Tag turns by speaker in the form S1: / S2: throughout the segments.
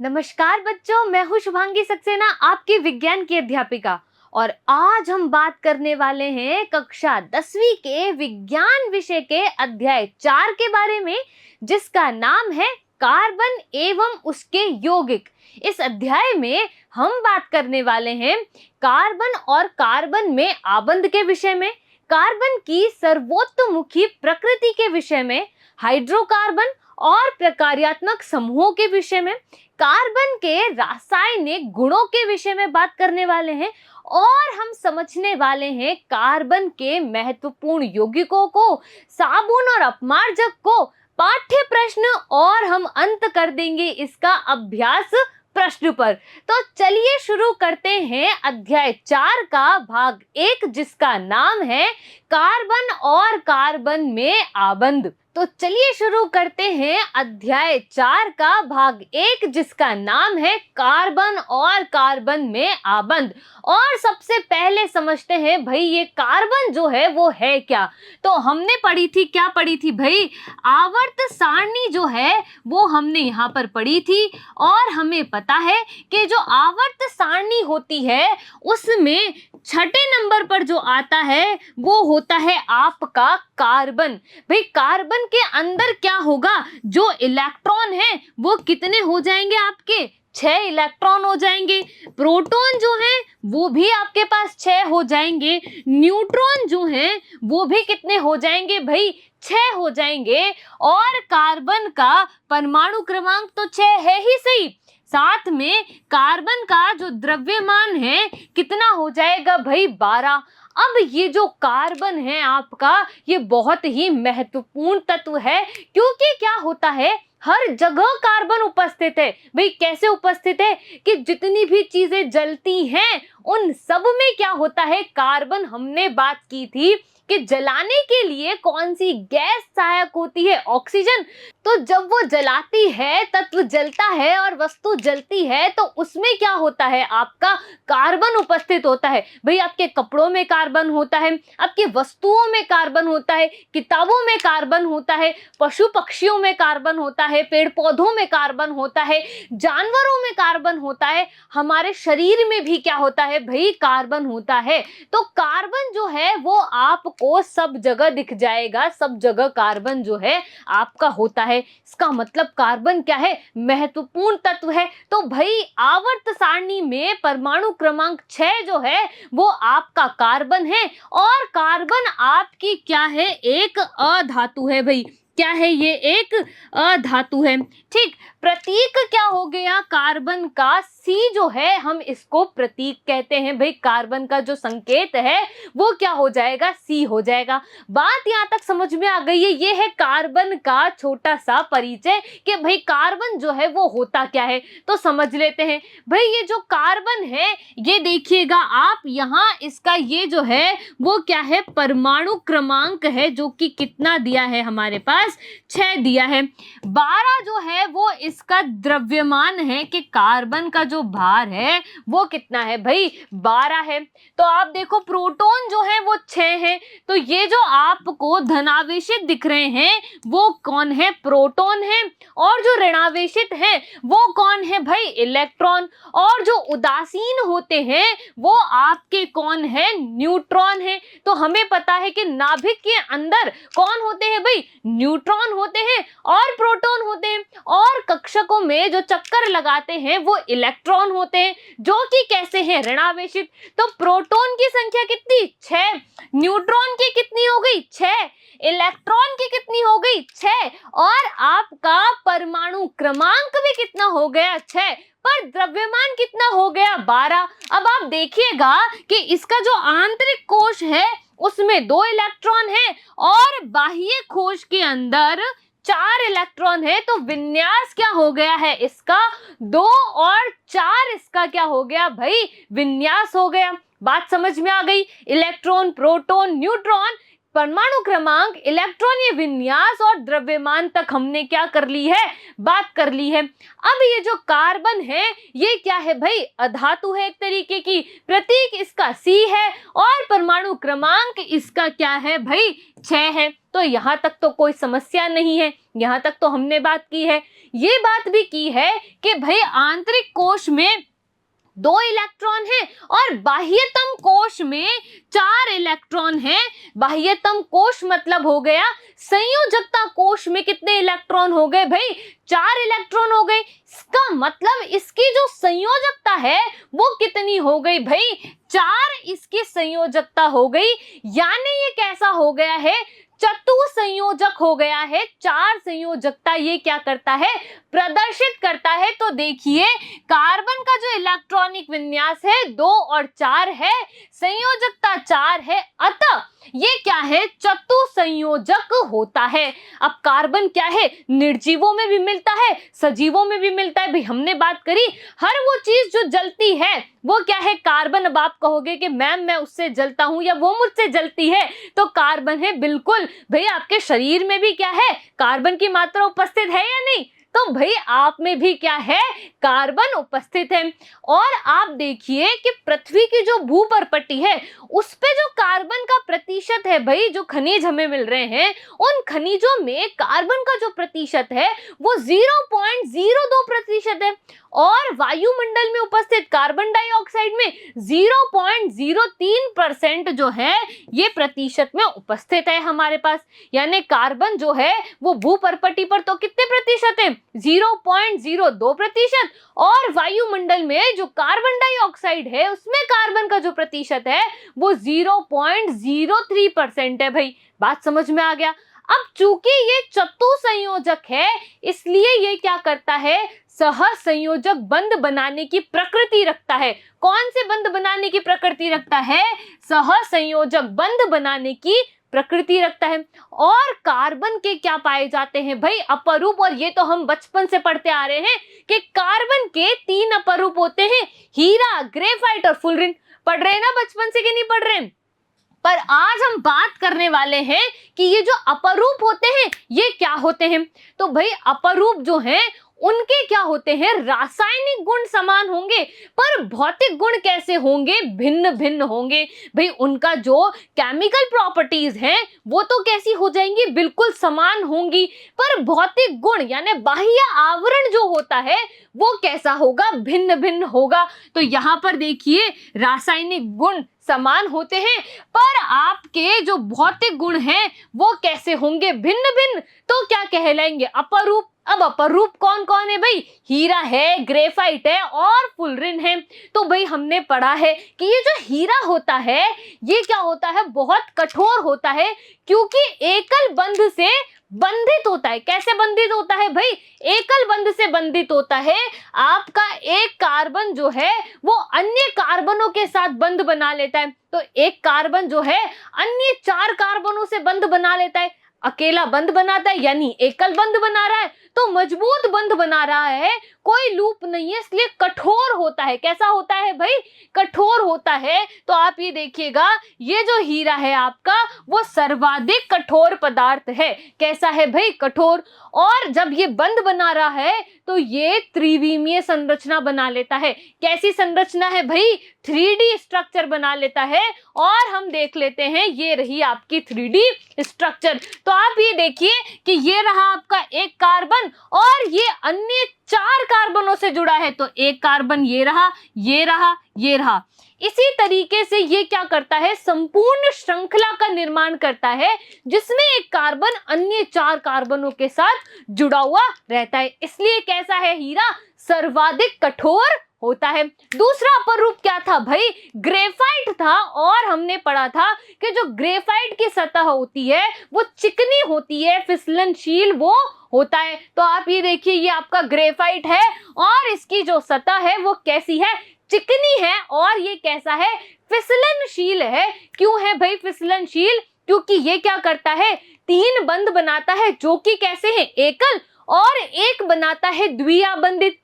S1: नमस्कार बच्चों, मैं हूँ शुभांगी सक्सेना, आपकी विज्ञान की अध्यापिका। और आज हम बात करने वाले हैं कक्षा 10वीं के विज्ञान विषय के अध्याय 4 के बारे में, जिसका नाम है कार्बन एवं उसके यौगिक। इस अध्याय में हम बात करने वाले हैं कार्बन और कार्बन में आबंध के विषय में, कार्बन की सर्वोत्तमुखी प्रकृति के विषय में, हाइड्रोकार्बन और प्रकार्यात्मक समूहों के विषय में, कार्बन के रासायनिक गुणों के विषय में बात करने वाले हैं और हम समझने वाले हैं कार्बन के महत्वपूर्ण यौगिकों को, साबुन और अपमार्जक को, पाठ्य प्रश्न और हम अंत कर देंगे इसका अभ्यास प्रश्न पर। तो चलिए शुरू करते हैं अध्याय 4 का भाग 1, जिसका नाम है कार्बन और कार्बन में आबंध। तो चलिए शुरू करते हैं अध्याय 4 का भाग 1, जिसका नाम है कार्बन और कार्बन में आबंध। और सबसे पहले समझते हैं भाई ये कार्बन जो है वो है क्या। तो हमने पढ़ी थी, क्या पढ़ी थी भाई, आवर्त सारणी जो है वो हमने यहाँ पर पढ़ी थी। और हमें पता है कि जो आवर्त सारणी होती है उसमें छठे नंबर पर जो आता है वो होता है आपका कार्बन। भाई कार्बन के अंदर क्या होगा, जो इलेक्ट्रॉन है वो कितने हो जाएंगे आपके, 6 इलेक्ट्रॉन हो जाएंगे। प्रोटॉन जो है वो भी आपके पास 6 हो जाएंगे। न्यूट्रॉन जो है वो भी कितने हो जाएंगे भाई, 6 हो जाएंगे। और कार्बन का परमाणु क्रमांक तो 6 है ही सही, साथ में कार्बन का जो द्रव्यमान है कितना हो जाएगा भाई, 12। अब ये जो कार्बन है आपका, ये बहुत ही महत्वपूर्ण तत्व है, क्योंकि क्या होता है हर जगह कार्बन उपस्थित है। भाई कैसे उपस्थित है कि जितनी भी चीजें जलती हैं उन सब में क्या होता है, कार्बन। हमने बात की थी कि जलाने के लिए कौन सी गैस सहायक होती है, ऑक्सीजन। तो जब वो जलाती है, तत्व जलता है और वस्तु जलती है, तो उसमें क्या होता है, आपका कार्बन उपस्थित होता है। भाई आपके कपड़ों में कार्बन होता है, आपकी वस्तुओं में कार्बन होता है, किताबों में कार्बन होता है, पशु पक्षियों में कार्बन होता है, पेड़ पौधों में कार्बन होता है, जानवरों में कार्बन होता है, हमारे शरीर में भी क्या होता है भाई, कार्बन होता है। तो कार्बन जो है वो आपको सब जगह दिख जाएगा, सब जगह कार्बन जो है आपका होता है। इसका मतलब कार्बन क्या है, महत्वपूर्ण तत्व है। तो भाई आवर्त सारणी में परमाणु क्रमांक 6 जो है वो आपका कार्बन है। और कार्बन आपकी क्या है, एक अधातु है। भाई क्या है, ये एक अधातु है। ठीक, प्रतीक क्या हो गया कार्बन का, सी जो है हम इसको प्रतीक कहते हैं। भाई कार्बन का जो संकेत है वो क्या हो जाएगा, सी हो जाएगा। बात यहां तक समझ में आ गई है। ये है कार्बन का छोटा सा परिचय कि भाई कार्बन जो है वो होता क्या है। तो समझ लेते हैं। भाई ये जो कार्बन है, ये देखिएगा आप यहाँ, इसका ये जो है वो क्या है, परमाणु क्रमांक है, जो कि कितना दिया है हमारे पास, 6 दिया है। 12 जो है वो इसका द्रव्यमान है कि कार्बन का जो भार है वो कितना है भाई, 12 है। तो आप देखो प्रोटॉन जो है वो 6 है, तो ये जो आपको धनावेशित दिख रहे हैं वो कौन है, प्रोटॉन है। और जो ऋणावेशित है वो कौन है भाई, इलेक्ट्रॉन। और जो उदासीन होते हैं वो आपके कौन है, न्यूट्रॉन है। तो हमें पता है कि नाभिक के अंदर कौन होते हैं भाई, न्यूट्रॉन होते हैं और प्रोटॉन होते हैं। और कक्षकों में जो चक्कर लगाते हैं वो इलेक्ट्रॉन होते हैं, जो कि कैसे हैं, ऋणावेशित। तो प्रोटॉन की संख्या कितनी, 6। न्यूट्रॉन की कितनी हो गई, 6। इलेक्ट्रॉन की कितनी हो गई, 6। और आपका परमाणु क्रमांक भी कितना हो गया, 6। पर द्रव्यमान कितना हो गया, 12। अब आप देखिएगा कि इसका जो आंतरिक कोश है उसमें 2 इलेक्ट्रॉन है और बाह्य कोश के अंदर 4 इलेक्ट्रॉन है। तो विन्यास क्या हो गया है इसका, 2 और 4 इसका क्या हो गया भाई, विन्यास हो गया। बात समझ में आ गई। इलेक्ट्रॉन, प्रोटॉन, न्यूट्रॉन परमाणु क्रमांक, इलेक्ट्रॉनीय विन्यास और द्रव्यमान तक हमने क्या कर ली है, बात कर ली है। अब ये जो कार्बन है ये क्या है भाई, अधातु है एक तरीके की, प्रतीक इसका C है और परमाणु क्रमांक इसका क्या है भाई, 6 है। तो यहां तक तो कोई समस्या नहीं है, यहां तक तो हमने बात की है। ये बात भी की है कि भाई आंतरिक कोश में 2 इलेक्ट्रॉन हैं और बाह्यतम कोश में 4 इलेक्ट्रॉन हैं। बाह्यतम कोश मतलब हो गया, संयोजकता कोश में कितने इलेक्ट्रॉन हो गए भाई, 4 इलेक्ट्रॉन हो गए। इसका मतलब इसकी जो संयोजकता है वो कितनी हो गई भाई, 4 इसकी संयोजकता हो गई। यानी ये कैसा हो गया है, चतुसंयोजक हो गया है। 4 संयोजकता ये क्या करता है, प्रदर्शित करता है। तो देखिए कार्बन का जो इलेक्ट्रॉनिक विन्यास है 2 और 4 है, संयोजकता 4 है, अतः ये क्या है, चतुसंयोजक होता है। अब कार्बन क्या है, निर्जीवों में भी मिलता है, सजीवों में भी मिलता है। भाई हमने बात करी हर वो चीज जो जलती है वो क्या है, कार्बन। अब आप कहोगे कि मैम मैं उससे जलता हूं या वो मुझसे जलती है, तो कार्बन है, बिल्कुल भाई आपके शरीर में भी क्या है, कार्बन की मात्रा उपस्थित है या नहीं, तो भाई आप में भी क्या है, कार्बन उपस्थित है। और आप देखिए कि पृथ्वी की जो भूपर्पटी है उस पे जो कार्बन का प्रतिशत है भाई, जो खनिज हमें मिल रहे हैं उन खनिजों में कार्बन का जो प्रतिशत है वो 0.02% है और वायुमंडल में उपस्थित कार्बन डाइऑक्साइड में 0.03% जो है ये प्रतिशत में उपस्थित है हमारे पास। यानी कार्बन जो है वो भूपर्पटी पर तो कितने प्रतिशत है, 0.02%, और वायुमंडल में जो कार्बन डाइऑक्साइड है उसमें कार्बन का जो प्रतिशत है वो 0.03% है। भाई बात समझ में आ गया। अब चूंकि ये चतुसंयोजक है इसलिए ये क्या करता है, सहसंयोजक बंध बनाने की प्रकृति रखता है। कौन से बंध बनाने की प्रकृति रखता है, सहसंयोजक बंध बनाने की प्रकृति रखता है। और कार्बन के क्या पाए जाते हैं भाई, अपरूप। और ये तो हम बचपन से पढ़ते आ रहे हैं कि कार्बन के 3 अपरूप होते हैं, हीरा, ग्रेफाइट और फुलरिन। पढ़ रहे हैं ना बचपन से कि नहीं पढ़ रहे हैं। पर आज हम बात करने वाले हैं कि ये जो अपरूप होते हैं ये क्या होते हैं। तो भाई अपरूप जो हैं उनके क्या होते हैं, रासायनिक गुण समान होंगे पर भौतिक गुण कैसे होंगे, भिन्न भिन्न होंगे। भाई उनका जो केमिकल प्रॉपर्टीज हैं वो तो कैसी हो जाएंगी, बिल्कुल समान होंगी, पर भौतिक गुण यानी बाह्य आवरण जो होता है वो कैसा होगा, भिन्न भिन्न होगा। तो यहाँ पर देखिए रासायनिक गुण समान होते हैं पर आपके जो भौतिक गुण हैं वो कैसे होंगे, भिन्न भिन्न। तो क्या कहलाएंगे, अपरूप। अब अपरूप कौन कौन है भाई, हीरा है, ग्रेफाइट है और फुलरिन है। तो भाई हमने पढ़ा है कि ये जो हीरा होता है ये क्या होता है, बहुत कठोर होता है क्योंकि एकल बंध से बंधित होता है। कैसे बंधित होता है भाई, एकल बंध से बंधित होता है। आपका एक कार्बन जो है वो अन्य कार्बनों के साथ बंध बना लेता है। तो एक कार्बन जो है अन्य 4 कार्बनों से बंध बना लेता है। अकेला बंध बनाता है यानी एकल बंध बना रहा है, तो मजबूत बंध बना रहा है, कोई लूप नहीं है, इसलिए कठोर होता है। कैसा होता है भाई, कठोर होता है। तो आप ये देखिएगा ये जो हीरा है आपका वो सर्वाधिक कठोर पदार्थ है। कैसा है भाई, कठोर। और जब ये बंध बना रहा है तो ये त्रिविमीय संरचना बना लेता है। कैसी संरचना है भाई, 3D स्ट्रक्चर बना लेता है। और हम देख लेते हैं, ये रही आपकी 3D स्ट्रक्चर। तो आप ये देखिए कि ये रहा आपका एक कार्बन और ये अन्य 4 कार्बनों से जुड़ा है। तो एक कार्बन ये रहा, ये रहा, ये रहा। इसी तरीके से ये क्या करता है, संपूर्ण श्रृंखला का निर्माण करता है जिसमें एक कार्बन अन्य 4 कार्बनों के साथ जुड़ा हुआ रहता है। इसलिए कैसा है हीरा, सर्वाधिक कठोर होता है। दूसरा अपरूप क्या था भाई, ग्रेफाइट था। और हमने पढ़ा था कि जो ग्रेफाइट की सतह होती है वो चिकनी होती है, फिसलनशील वो होता है। तो आप ये देखिए ये आपका ग्रेफाइट है और इसकी जो सतह है वो कैसी है, चिकनी है। और ये कैसा है, फिसलनशील है। क्यों है भाई फिसलनशील, क्योंकि ये क्या करता है, 3 बंध बनाता है जो कि कैसे हैं, एकल, और एक बनाता है द्विआबंधित।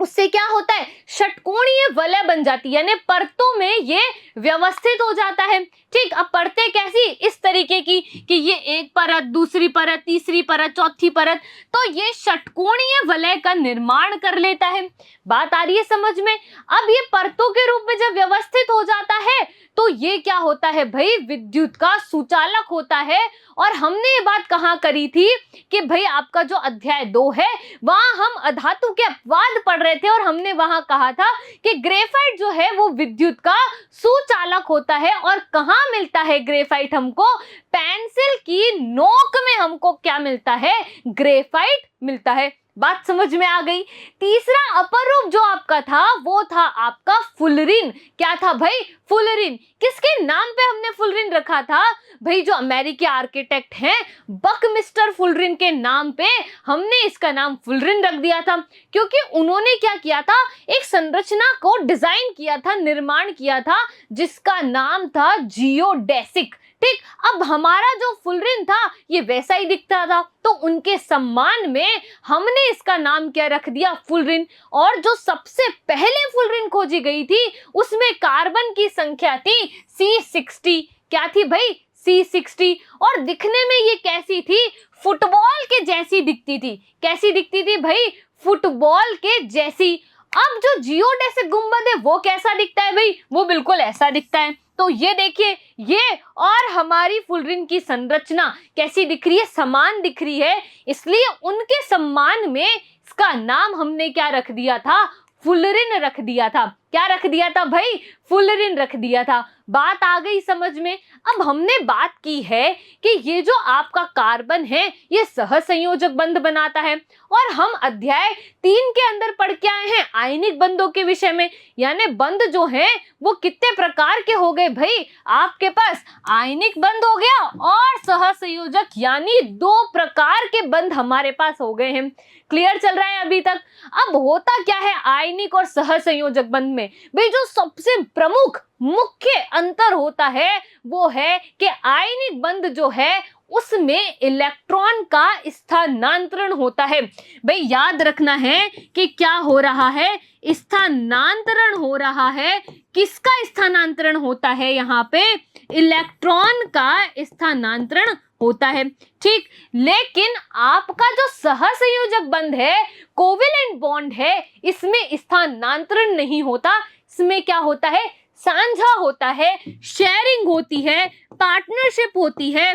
S1: उससे क्या होता है, षटकोणीय वलय बन जाती है, यानी परतों में ये व्यवस्थित हो जाता है। ठीक, अब परतें कैसी, इस तरीके की कि ये एक परत, दूसरी परत, तीसरी परत, चौथी परत, तो ये षटकोणीय वलय का निर्माण कर लेता है। बात आ रही है समझ में? अब ये परतों के रूप में जब व्यवस्थित हो जाता है तो ये क्या होता है भाई, विद्युत का सुचालक होता है। और हमने ये बात कहाँ करी थी कि भाई आपका जो अध्याय 2 है वहां हम अधातु के अपवाद पढ़ रहे थे और हमने वहां कहा था कि ग्रेफाइट जो है वो विद्युत का सुचालक होता है। और कहाँ मिलता है ग्रेफाइट हमको, पेंसिल की नोक में हमको क्या मिलता है, ग्रेफाइट मिलता है। बात समझ में आ गई? तीसरा अपर रूप जो आपका था वो था आपका फुलरिन। क्या था भाई, फुलरिन। किसके नाम पे हमने फुलरिन रखा था भाई, जो अमेरिकी आर्किटेक्ट हैं बकमिस्टर फुलरिन के नाम पे हमने इसका नाम फुलरिन रख दिया था, क्योंकि उन्होंने क्या किया था, एक संरचना को डिजाइन किया था, निर्माण किया था, जिसका नाम था जियोडेसिक। ठीक, अब हमारा जो फुलरिन था ये वैसा ही दिखता था, तो उनके सम्मान में हमने इसका नाम क्या रख दिया, फुलरिन। और जो सबसे पहले फुलरिन खोजी गई थी उसमें कार्बन की संख्या थी C60। क्या थी भाई, C60। और दिखने में ये कैसी थी, फुटबॉल के जैसी दिखती थी। कैसी दिखती थी भाई, फुटबॉल के जैसी। अब जो जियोडेसिक गुंबद है वो कैसा दिखता है भाई, वो बिल्कुल ऐसा दिखता है। तो ये देखिए, ये और हमारी फुलरिन की संरचना कैसी दिख रही है, समान दिख रही है, इसलिए उनके सम्मान में इसका नाम हमने क्या रख दिया था, फुलरिन रख दिया था। क्या रख दिया था भाई, फुलरिन रख दिया था। बात आ गई समझ में? अब हमने बात की है कि ये जो आपका कार्बन है ये सहसंयोजक बंध बनाता है, और हम अध्याय 3 के अंदर पढ़ के आए हैं आयनिक बंधों के विषय में। यानी बंध जो है वो कितने प्रकार के हो गए भाई, आपके पास आयनिक बंध हो गया और सहसंयोजक, यानी 2 प्रकार के बंध हमारे पास हो गए हैं। क्लियर चल रहा है अभी तक? अब होता क्या है आयनिक और सहसंयोजक बंध में भाई, जो सबसे प्रमुख मुख्य अंतर होता है वो है कि आयनिक बंध जो है उसमें इलेक्ट्रॉन का स्थानांतरण होता है। भाई याद रखना है कि क्या हो रहा है, स्थानांतरण हो रहा है। किसका स्थानांतरण होता है, यहाँ पे इलेक्ट्रॉन का स्थानांतरण होता है। ठीक, लेकिन आपका जो सहसंयोजक बंध है, कोवेलेंट बॉन्ड है, इसमें स्थानांतरण नहीं होता। इसमें क्या होता है, साझा होता है, शेयरिंग होती है, पार्टनरशिप होती है।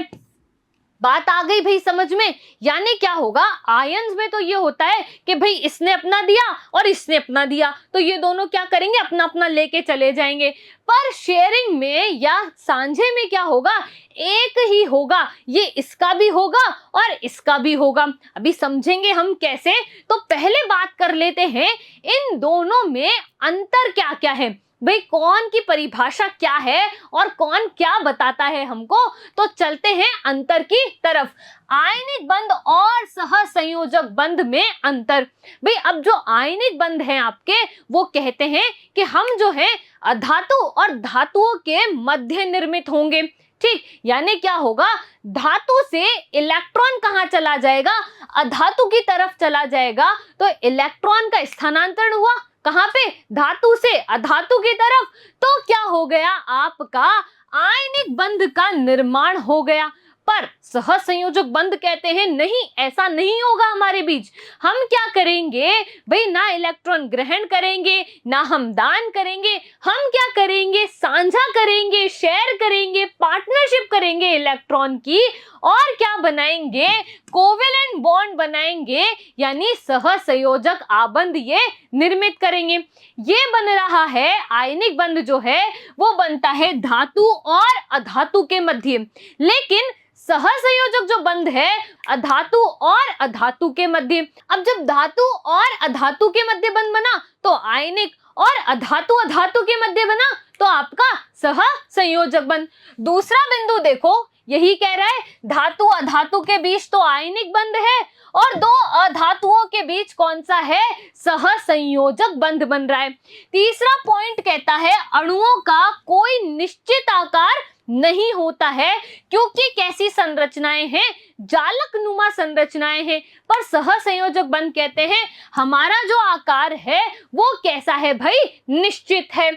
S1: बात आ गई भाई समझ में? यानी क्या होगा, आयंस में तो ये होता है कि भाई इसने अपना दिया और इसने अपना दिया, तो ये दोनों क्या करेंगे, अपना अपना लेके चले जाएंगे। पर शेयरिंग में या सांझे में क्या होगा, एक ही होगा, ये इसका भी होगा और इसका भी होगा। अभी समझेंगे हम कैसे। तो पहले बात कर लेते हैं इन दोनों में अंतर क्या क्या है भाई, कौन की परिभाषा क्या है और कौन क्या बताता है हमको। तो चलते हैं अंतर की तरफ। आयनिक बंध और सहसंयोजक बंध में अंतर। भाई अब जो आयनिक बंध हैं आपके, वो कहते हैं कि हम जो है अधातु और धातुओं के मध्य निर्मित होंगे। ठीक, यानी क्या होगा, धातु से इलेक्ट्रॉन कहाँ चला जाएगा, अधातु की तरफ चला जाएगा, तो इलेक्ट्रॉन का स्थानांतरण हुआ कहाँ पे, धातु से अधातु की तरफ, तो क्या हो गया, आपका आयनिक बंध का निर्माण हो गया। पर सहसंयोजक बंध कहते हैं नहीं, ऐसा नहीं होगा हमारे बीच। हम क्या करेंगे भाई, ना इलेक्ट्रॉन ग्रहण करेंगे ना हम दान करेंगे, हम क्या करेंगे, साझा करेंगे, शेयर करेंगे, पार्टनरशिप करेंगे इलेक्ट्रॉन की, और क्या बनाएंगे, कोवेलेंट बॉन्ड बनाएंगे, यानी सहसंयोजक आबंध ये निर्मित करेंगे। ये बन रहा है आयनिक बंध जो है वो बनता है धातु और अधातु के मध्य। लेकिन सहसंयोजक जो बंध है अधातु और अधातु के मध्य। अब जब धातु और अधातु के मध्य बंध बना तो आयनिक, और अधातु अधातु के मध्य बना तो आपका सहसंयोजक बंध। दूसरा बिंदु देखो, यही कह रहा है धातु अधातु के बीच तो आयनिक बंध है और दो अधातुओं के बीच कौन सा है, सहसंयोजक बंध बन रहा है। तीसरा पॉइंट कहता है अणुओं का कोई निश्चित आकार नहीं होता है, क्योंकि कैसी संरचनाएं हैं, जालक नुमा संरचनाएं हैं। पर सहसंयोजक बंध कहते हैं हमारा जो आकार है वो कैसा है भाई, निश्चित है।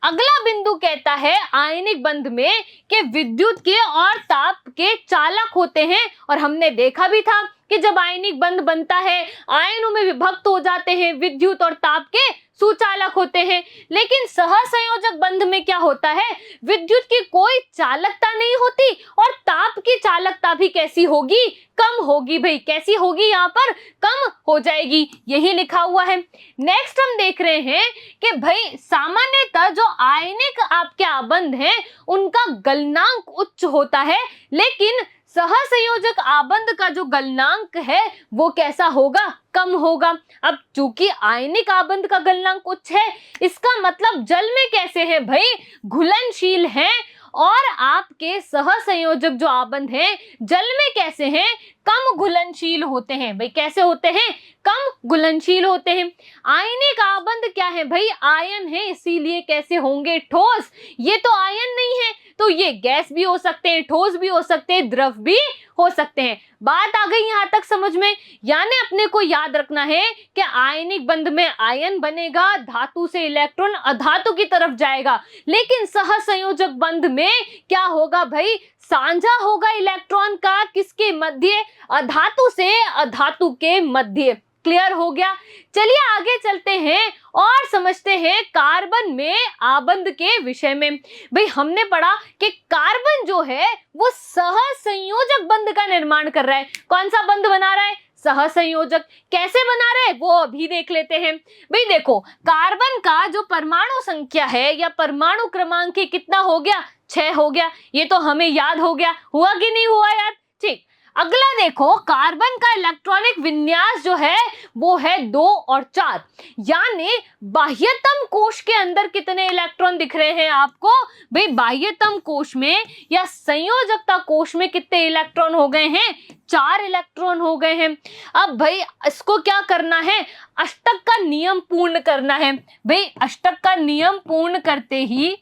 S1: अगला बिंदु कहता है आयनिक बंध में कि विद्युत के और ताप के चालक होते हैं, और हमने देखा भी था कि जब आयनिक बंध बनता है आयनों में विभक्त हो जाते हैं, विद्युत और ताप के सुचालक होते हैं। लेकिन सहसंयोजक बंध में क्या होता है, विद्युत की कोई चालकता नहीं होती और ताप की चालकता भी कैसी होगी, कम होगी भाई। कैसी होगी, यहाँ पर कम हो जाएगी, यही लिखा हुआ है। नेक्स्ट हम देख रहे हैं कि भाई सामान्यतः जो आयनिक आपके आबंध हैं उनका गलनांक उच्च होता है, लेकिन सहसंयोजक आबंध का जो गलनांक है वो कैसा होगा, कम होगा। अब चूंकि आयनिक आबंध का गलनांक उच्च है, इसका मतलब जल में कैसे है भाई, घुलनशील हैं, और आपके सहसंयोजक जो आबंध हैं जल में कैसे हैं, कम घुलनशील होते हैं। भाई कैसे होते हैं, कम घुलनशील होते हैं। आयनिक आबंध क्या है भाई, आयन है, इसीलिए कैसे होंगे, ठोस। ये तो आयन नहीं है, तो ये गैस भी हो सकते हैं, ठोस भी हो सकते हैं, द्रव भी हो सकते हैं। बात आ गई यहां तक समझ में। यानी अपने को याद रखना है कि आयनिक बंध में आयन बनेगा, धातु से इलेक्ट्रॉन अधातु की तरफ जाएगा, लेकिन सहसंयोजक बंध में क्या होगा भाई, साझा होगा इलेक्ट्रॉन का किसके मध्य, अधातु से अधातु के मध्य। क्लियर हो गया। चलिए आगे चलते हैं और समझते हैं कार्बन में आबंध के विषय में। भाई हमने पढ़ा कि कार्बन जो है वो सहसंयोजक बंध का निर्माण कर रहा है। कौन सा बंध बना रहा है, सहसंयोजक। कैसे बना रहे हैं वो अभी देख लेते हैं। भाई देखो, कार्बन का जो परमाणु संख्या है या परमाणु क्रमांक कितना हो गया, 6 हो गया। ये तो हमें याद हो गया, हुआ कि नहीं हुआ यार, ठीक। अगला देखो, कार्बन का इलेक्ट्रॉनिक विन्यास जो है वो है 2 और 4। यानी बाह्यतम कोश के अंदर कितने इलेक्ट्रॉन दिख रहे हैं आपको, भाई बाह्यतम कोश में या संयोजकता कोश में कितने इलेक्ट्रॉन हो गए हैं, 4 इलेक्ट्रॉन हो गए हैं। अब भाई इसको क्या करना है, अष्टक का नियम पूर्ण करना है। भाई अष्टक का नियम पूर्ण करते ही,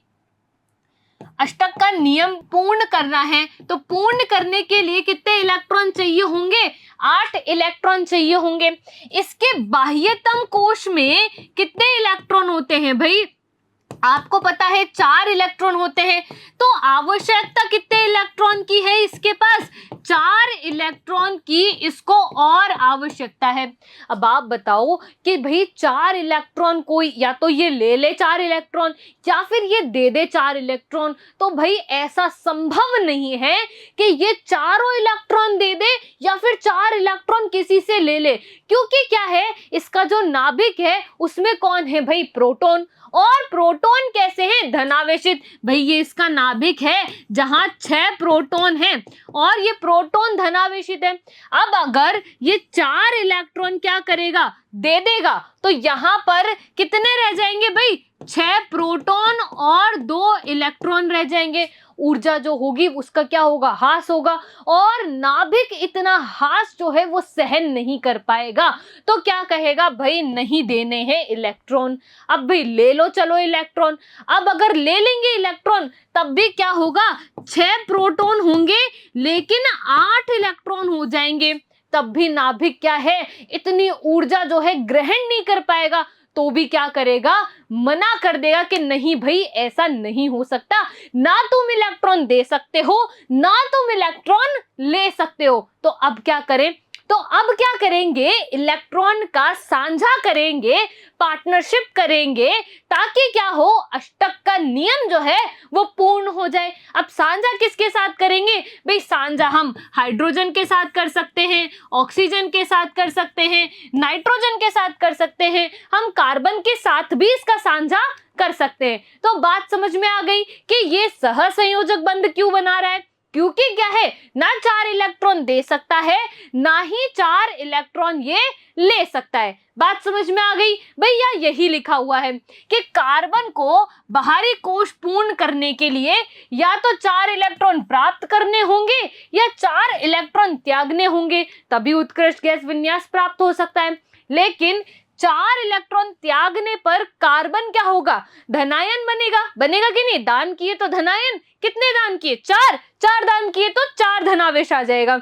S1: अष्टक का नियम पूर्ण करना है, तो पूर्ण करने के लिए कितने इलेक्ट्रॉन चाहिए होंगे, 8 इलेक्ट्रॉन चाहिए होंगे। इसके बाह्यतम कोश में कितने इलेक्ट्रॉन होते हैं भाई, आपको पता है 4 इलेक्ट्रॉन होते हैं। तो आवश्यकता कितने इलेक्ट्रॉन की है इसके पास, 4 इलेक्ट्रॉन की इसको और आवश्यकता है। अब आप बताओ कि भाई 4 इलेक्ट्रॉन कोई या तो ये ले ले 4 इलेक्ट्रॉन या फिर ये दे दे 4 इलेक्ट्रॉन। तो भाई ऐसा संभव नहीं है कि ये चारों इलेक्ट्रॉन दे दे या फिर 4 इलेक्ट्रॉन किसी से ले ले, क्योंकि क्या है, इसका जो नाभिक है उसमें कौन है भाई, प्रोटॉन। और प्रोटॉन कैसे हैं, धनावेशित। भाई ये इसका नाभिक है जहां 6 प्रोटॉन हैं और ये प्रोटॉन धनावेशित है। अब अगर ये 4 इलेक्ट्रॉन क्या करेगा, दे देगा, तो यहां पर कितने रह जाएंगे भाई, 6 प्रोटॉन और 2 इलेक्ट्रॉन रह जाएंगे। ऊर्जा जो होगी उसका क्या होगा, हास होगा, और नाभिक इतना हास जो है वो सहन नहीं कर पाएगा। तो क्या कहेगा, भाई नहीं देने हैं इलेक्ट्रॉन। अब भाई ले लो चलो इलेक्ट्रॉन। अब अगर ले लेंगे इलेक्ट्रॉन तब भी क्या होगा, 6 प्रोटॉन होंगे लेकिन 8 इलेक्ट्रॉन हो जाएंगे, तब भी नाभिक क्या है, इतनी ऊर्जा जो है ग्रहण नहीं कर पाएगा। तो भी क्या करेगा, मना कर देगा कि नहीं भाई ऐसा नहीं हो सकता, ना तुम इलेक्ट्रॉन दे सकते हो ना तुम इलेक्ट्रॉन ले सकते हो। तो अब क्या करें, तो अब क्या करेंगे, इलेक्ट्रॉन का साझा करेंगे, पार्टनरशिप करेंगे, ताकि क्या हो, अष्टक का नियम जो है वो पूर्ण हो जाए। अब साझा किसके साथ करेंगे भाई, साझा हम हाइड्रोजन के साथ कर सकते हैं, ऑक्सीजन के साथ कर सकते हैं, नाइट्रोजन के साथ कर सकते हैं, हम कार्बन के साथ भी इसका साझा कर सकते हैं। तो बात समझ में आ गई कि ये सहसंयोजक बंध क्यों बना रहा है, क्योंकि क्या है, ना 4 इलेक्ट्रॉन दे सकता है ना ही 4 इलेक्ट्रॉन ये ले सकता है। बात समझ में आ गई भैया। यही लिखा हुआ है कि कार्बन को बाहरी कोश पूर्ण करने के लिए या तो 4 इलेक्ट्रॉन प्राप्त करने होंगे या 4 इलेक्ट्रॉन त्यागने होंगे, तभी उत्कृष्ट गैस विन्यास प्राप्त हो सकता है। लेकिन 4 इलेक्ट्रॉन त्यागने पर कार्बन क्या होगा, धनायन बनेगा। बनेगा कि नहीं, दान किए तो धनायन, कितने दान किए, 4, 4 दान किए तो 4 धनावेश आ जाएगा,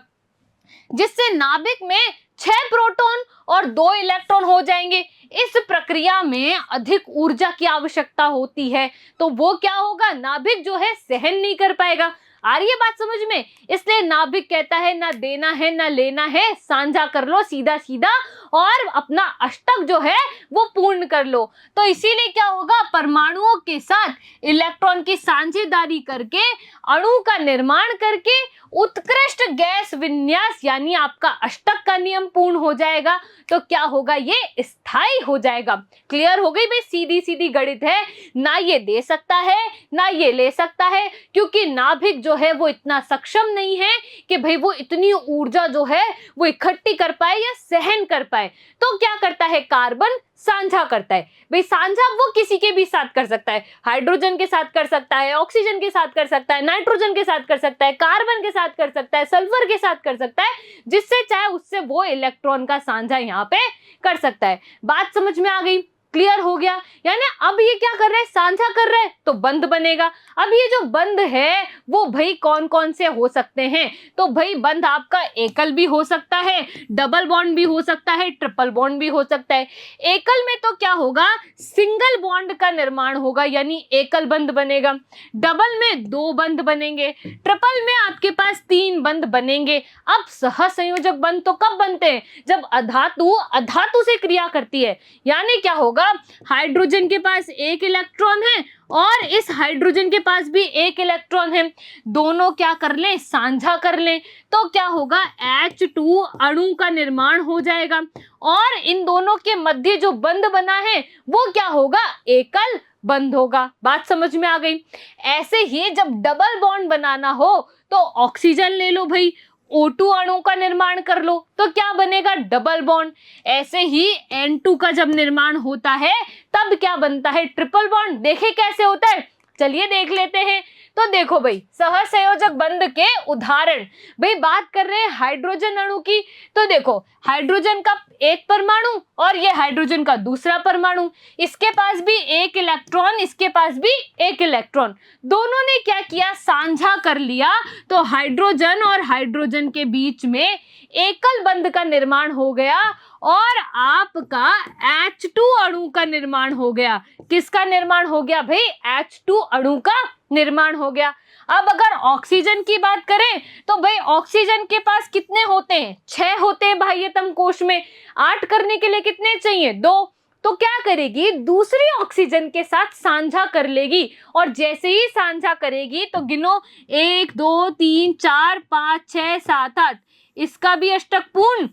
S1: जिससे नाभिक में 6 प्रोटॉन और 2 इलेक्ट्रॉन हो जाएंगे। इस प्रक्रिया में अधिक ऊर्जा की आवश्यकता होती है, तो वो क्या होगा, नाभिक जो है सहन नहीं कर पाएगा। आ रही है बात समझ में? इसलिए नाभिक कहता है ना देना है ना लेना है, साझा कर लो सीधा सीधा और अपना अष्टक जो है वो पूर्ण कर लो। तो इसीलिए क्या होगा, परमाणुओं के साथ इलेक्ट्रॉन की साझेदारी करके अणु का निर्माण करके उत्कृष्ट गैस विन्यास यानी आपका अष्टक का नियम पूर्ण हो जाएगा। तो क्या होगा, ये स्थायी हो जाएगा। क्लियर हो गई भाई, सीधी सीधी गणित है, ना ये दे सकता है ना ये ले सकता है, क्योंकि नाभिक जो है वो इतना सक्षम नहीं है कि भाई वो इतनी ऊर्जा जो है वो इकट्ठी कर पाए या सहन कर पाए। तो क्या करता है, कार्बन साझा करता है। भाई साझा वो किसी के भी साथ कर सकता है, हाइड्रोजन के साथ कर सकता है, ऑक्सीजन के साथ कर सकता है, नाइट्रोजन के साथ कर सकता है, कार्बन के साथ कर सकता है, सल्फर के साथ कर सकता है, जिससे चाहे उससे वो इलेक्ट्रॉन का साझा यहाँ पे कर सकता है। बात समझ में आ गई, क्लियर हो गया। यानी अब ये क्या कर रहा है, साझा कर रहा है तो बंध बनेगा। अब ये जो बंध है वो भाई कौन कौन से हो सकते हैं, तो भाई बंध आपका एकल भी हो सकता है, डबल बॉन्ड भी हो सकता है, ट्रिपल बॉन्ड भी हो सकता है। एकल में तो क्या होगा, सिंगल बॉन्ड का निर्माण होगा यानी एकल बंध बनेगा, डबल में 2 बंध बनेंगे, ट्रिपल में आपके पास 3 बंध बनेंगे। अब सहसंयोजक बंध तो कब बनते हैं, जब अधातु अधातु से क्रिया करती है। यानी क्या होगा, हाइड्रोजन के पास 1 इलेक्ट्रॉन है और इस हाइड्रोजन के पास भी 1 इलेक्ट्रॉन है, दोनों क्या कर लें, साझा कर लें, तो क्या होगा, H2 अणु का निर्माण हो जाएगा और इन दोनों के मध्य जो बंध बना है वो क्या होगा, एकल बंध होगा। बात समझ में आ गई। ऐसे ही जब डबल बॉन्ड बनाना हो तो ऑक्सीजन ले लो भाई, O2 अणु का निर्माण कर लो तो क्या बनेगा, डबल बॉन्ड। ऐसे ही N2 का जब निर्माण होता है तब क्या बनता है, ट्रिपल बॉन्ड। देखे कैसे होता है, चलिए देख लेते हैं। तो देखो भाई, सहसंयोजक बंध के उदाहरण, भाई बात कर रहे हैं हाइड्रोजन अणु की, तो देखो हाइड्रोजन का 1 परमाणु और ये हाइड्रोजन का दूसरा परमाणु, इसके पास भी 1 इलेक्ट्रॉन, इसके पास भी 1 इलेक्ट्रॉन, दोनों ने क्या किया, साझा कर लिया। तो हाइड्रोजन और हाइड्रोजन के बीच में एकल बंध का निर्माण हो गया और आपका H2 अणु का निर्माण हो गया। किसका निर्माण हो गया भाई, H2 अणु का निर्माण हो गया। अब अगर ऑक्सीजन की बात करें तो भाई ऑक्सीजन के पास कितने होते हैं, 6 होते हैं बाह्यतम कोश में, 8 करने के लिए कितने चाहिए, 2। तो क्या करेगी, दूसरी ऑक्सीजन के साथ साझा कर लेगी और जैसे ही साझा करेगी तो गिनो 1 2 3 4 5 6 7 8, इसका भी अष्टक पूर्ण,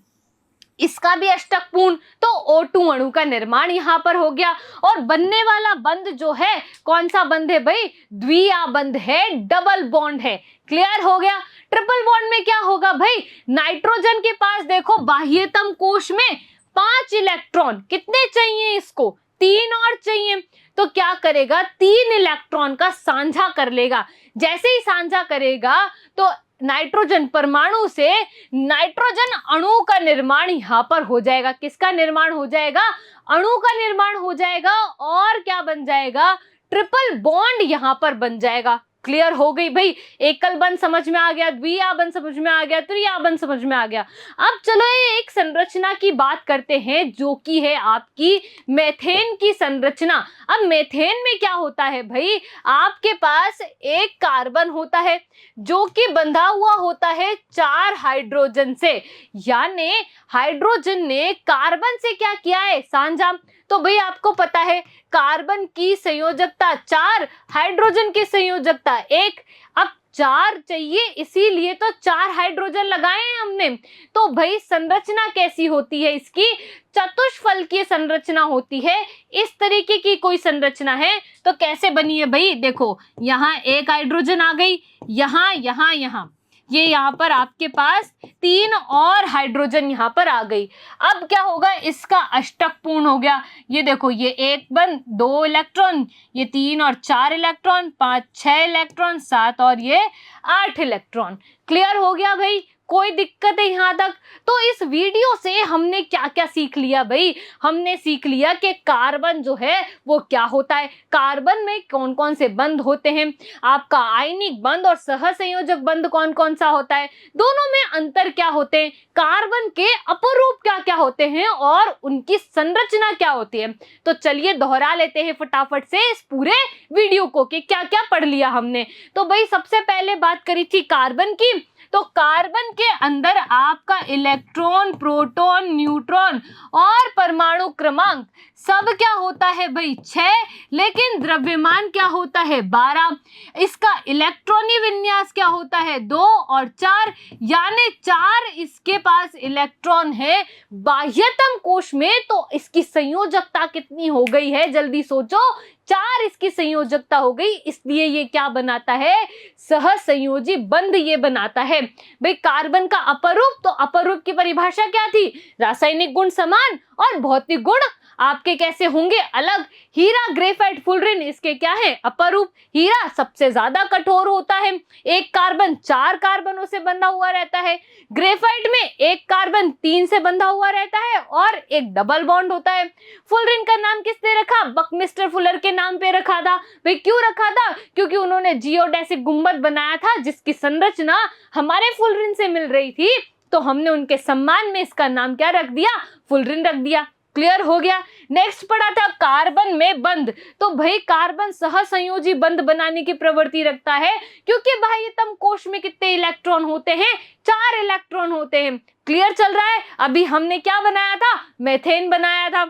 S1: इसका भी अष्टक पूर्ण, तो O2 अणु का निर्माण यहाँ पर हो गया। और बनने वाला बंध जो है कौन सा बंध है भाई, द्विया बंध है, डबल बॉन्ड है। क्लियर हो गया। ट्रिपल बॉन्ड में क्या होगा भाई, नाइट्रोजन के पास देखो बाह्यतम कोश में 5 इलेक्ट्रॉन, कितने चाहिए इसको, 3 और चाहिए, तो क्या करेगा, 3 इलेक्ट्रॉन का साझा कर लेगा। जैसे ही साझा करेगा तो नाइट्रोजन परमाणु से नाइट्रोजन अणु का निर्माण यहां पर हो जाएगा। किसका निर्माण हो जाएगा, अणु का निर्माण हो जाएगा और क्या बन जाएगा, ट्रिपल बॉन्ड यहां पर बन जाएगा। क्लियर हो गई भाई, एकल बंध समझ में आ गया, द्विया बंध समझ में आ गया, त्रिया बंध समझ में आ गया। अब चलो ये एक संरचना की बात करते हैं जो कि है आपकी मेथेन की संरचना। अब मेथेन में क्या होता है भाई, आपके पास एक कार्बन होता है जो कि बंधा हुआ होता है 4 हाइड्रोजन से, यानी हाइड्रोजन ने कार्बन से क्या किया है, साझा। तो भाई आपको पता है कार्बन की संयोजकता 4, हाइड्रोजन की संयोजकता 1। अब 4 चाहिए इसीलिए तो 4 हाइड्रोजन लगाए हैं हमने। तो भाई संरचना कैसी होती है इसकी, चतुष्फलकीय संरचना होती है। इस तरीके की कोई संरचना है तो कैसे बनी है भाई, देखो यहाँ 1 हाइड्रोजन आ गई, यहाँ यहाँ यहाँ, ये यहाँ पर आपके पास 3 और हाइड्रोजन यहाँ पर आ गई। अब क्या होगा, इसका अष्टक पूर्ण हो गया। ये देखो, ये 1 बंध, 2 इलेक्ट्रॉन, ये 3 और 4 इलेक्ट्रॉन, 5 6 इलेक्ट्रॉन, 7 और ये 8 इलेक्ट्रॉन। क्लियर हो गया भाई, कोई दिक्कत है यहाँ तक? तो इस वीडियो से हमने क्या क्या सीख लिया भाई? हमने सीख लिया कि कार्बन जो है वो क्या होता है, कार्बन में कौन कौन से बंध होते हैं, आपका आयनिक बंध और सहसंयोजक बंध कौन कौन सा होता है, दोनों में अंतर क्या होते हैं, कार्बन के अपरूप क्या क्या होते हैं और उनकी संरचना क्या होती है। तो चलिए दोहरा लेते हैं फटाफट से इस पूरे वीडियो को कि क्या क्या पढ़ लिया हमने। तो भाई सबसे पहले बात करी थी कार्बन की। तो कार्बन के अंदर आपका इलेक्ट्रॉन, प्रोटॉन, न्यूट्रॉन और परमाणु क्रमांक सब क्या होता है भाई 6, लेकिन द्रव्यमान क्या होता है 12। इसका इलेक्ट्रॉनी विन्यास क्या होता है 2 और 4, यानी 4 इसके पास इलेक्ट्रॉन है बाह्यतम कोश में। तो इसकी संयोजकता कितनी हो गई है, जल्दी सोचो, 4 इसकी संयोजकता हो गई, इसलिए ये क्या बनाता है, सहसंयोजी बंध ये बनाता है। भाई कार्बन का अपरूप, तो अपरूप की परिभाषा क्या थी, रासायनिक गुण समान और भौतिक गुण आपके कैसे होंगे अलग। हीरा, ग्रेफाइट, फुलरिन इसके क्या है अपरूप। हीरा सबसे ज्यादा कठोर होता है, एक कार्बन 4 कार्बनों से बंधा हुआ रहता है। ग्रेफाइट में एक कार्बन 3 से बंधा हुआ रहता है और एक डबल बॉन्ड होता है। फुलरिन का नाम किसने रखा, बकमिस्टर फुलर के नाम पे रखा था। भाई क्यों रखा था, क्योंकि उन्होंने जियोडेसिक गुंबद बनाया था जिसकी संरचना हमारे फुलरिन से मिल रही थी, तो हमने उनके सम्मान में इसका नाम क्या रख दिया, फुलरिन रख दिया। क्लियर हो गया। नेक्स्ट पढ़ा था कार्बन में बंध। तो भाई कार्बन सहसंयोजी बंध बनाने की प्रवृत्ति रखता है, क्योंकि बाह्यतम कोश में कितने इलेक्ट्रॉन होते हैं, 4 इलेक्ट्रॉन होते हैं। क्लियर चल रहा है। अभी हमने क्या बनाया था, मेथेन बनाया था।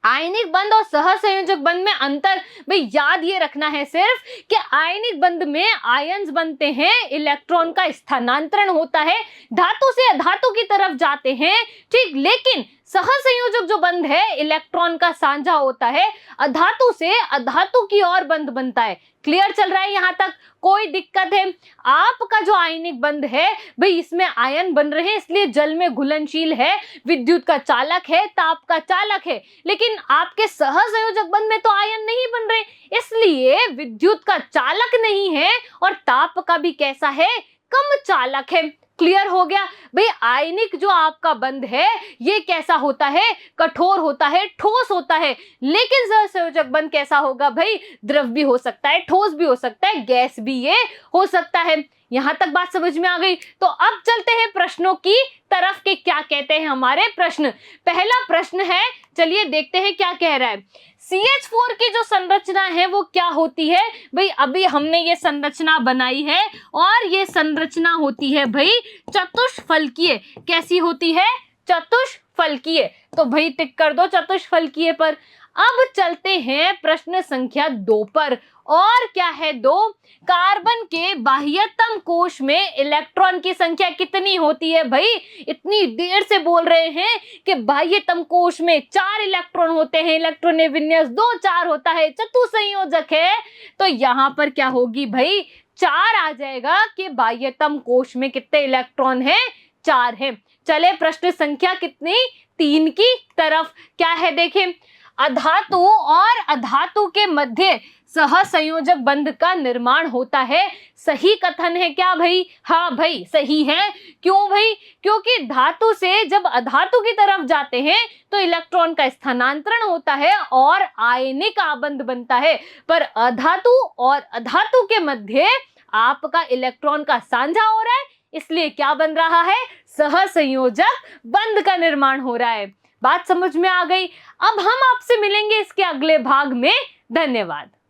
S1: आयनिक बंध और सहसंयोजक बंध में अंतर भाई याद ये रखना है सिर्फ कि आयनिक बंध में आयन्स बनते हैं, इलेक्ट्रॉन का स्थानांतरण होता है, धातु से अधातु की तरफ जाते हैं, ठीक। लेकिन सहसंयोजक जो बंध है इलेक्ट्रॉन का साझा होता है, अधातु से अधातु की ओर बंध बनता है। क्लियर चल रहा है यहाँ तक, कोई दिक्कत है। आपका जो आयनिक बंध है भाई इसमें आयन बन रहे हैं, इसलिए जल में घुलनशील है, विद्युत का चालक है, ताप का चालक है। लेकिन आपके सहसंयोजक बंध में तो आयन नहीं बन रहे, इसलिए विद्युत का चालक नहीं है और ताप का भी कैसा है, कम चालक है। क्लियर हो गया। भाई आयनिक जो आपका बंध है ये कैसा होता है, कठोर होता है, ठोस होता है। लेकिन सहसंयोजक बंध कैसा होगा भाई, द्रव भी हो सकता है, ठोस भी हो सकता है, गैस भी ये हो सकता है। यहां तक बात समझ में आ गई। तो अब चलते हैं प्रश्नों की तरफ के क्या कहते हैं हमारे प्रश्न। पहला प्रश्न है, चलिए देखते हैं क्या कह रहा है। CH4 की जो संरचना है वो क्या होती है भाई, अभी हमने ये संरचना बनाई है और ये संरचना होती है भाई चतुष्फलकीय। कैसी होती है, चतुष्फलकीय। तो भाई टिक कर दो चतुष्फलकीय पर। अब चलते हैं प्रश्न संख्या 2 पर। और क्या है 2, कार्बन के बाह्यतम कोश में इलेक्ट्रॉन की संख्या कितनी होती है भाई, इतनी देर से बोल रहे हैं कि बाह्यतम कोश में 4 इलेक्ट्रॉन होते हैं, इलेक्ट्रॉन विन्यास 2 4 होता है, चतुसंयोजक है। तो यहां पर क्या होगी भाई 4 आ जाएगा कि बाह्यतम कोश में कितने इलेक्ट्रॉन है, 4 है। चले प्रश्न संख्या कितनी 3 की तरफ। क्या है देखें, अधातु और अधातु के मध्य सहसंयोजक बंध का निर्माण होता है। सही कथन है क्या भाई, हाँ भाई सही है। क्यों भाई, क्योंकि धातु से जब अधातु की तरफ जाते हैं तो इलेक्ट्रॉन का स्थानांतरण होता है और आयनिक आबंध बनता है, पर अधातु और अधातु के मध्य आपका इलेक्ट्रॉन का साझा हो रहा है, इसलिए क्या बन रहा है, सहसंयोजक बंध का निर्माण हो रहा है। बात समझ में आ गई। अब हम आपसे मिलेंगे इसके अगले भाग में। धन्यवाद।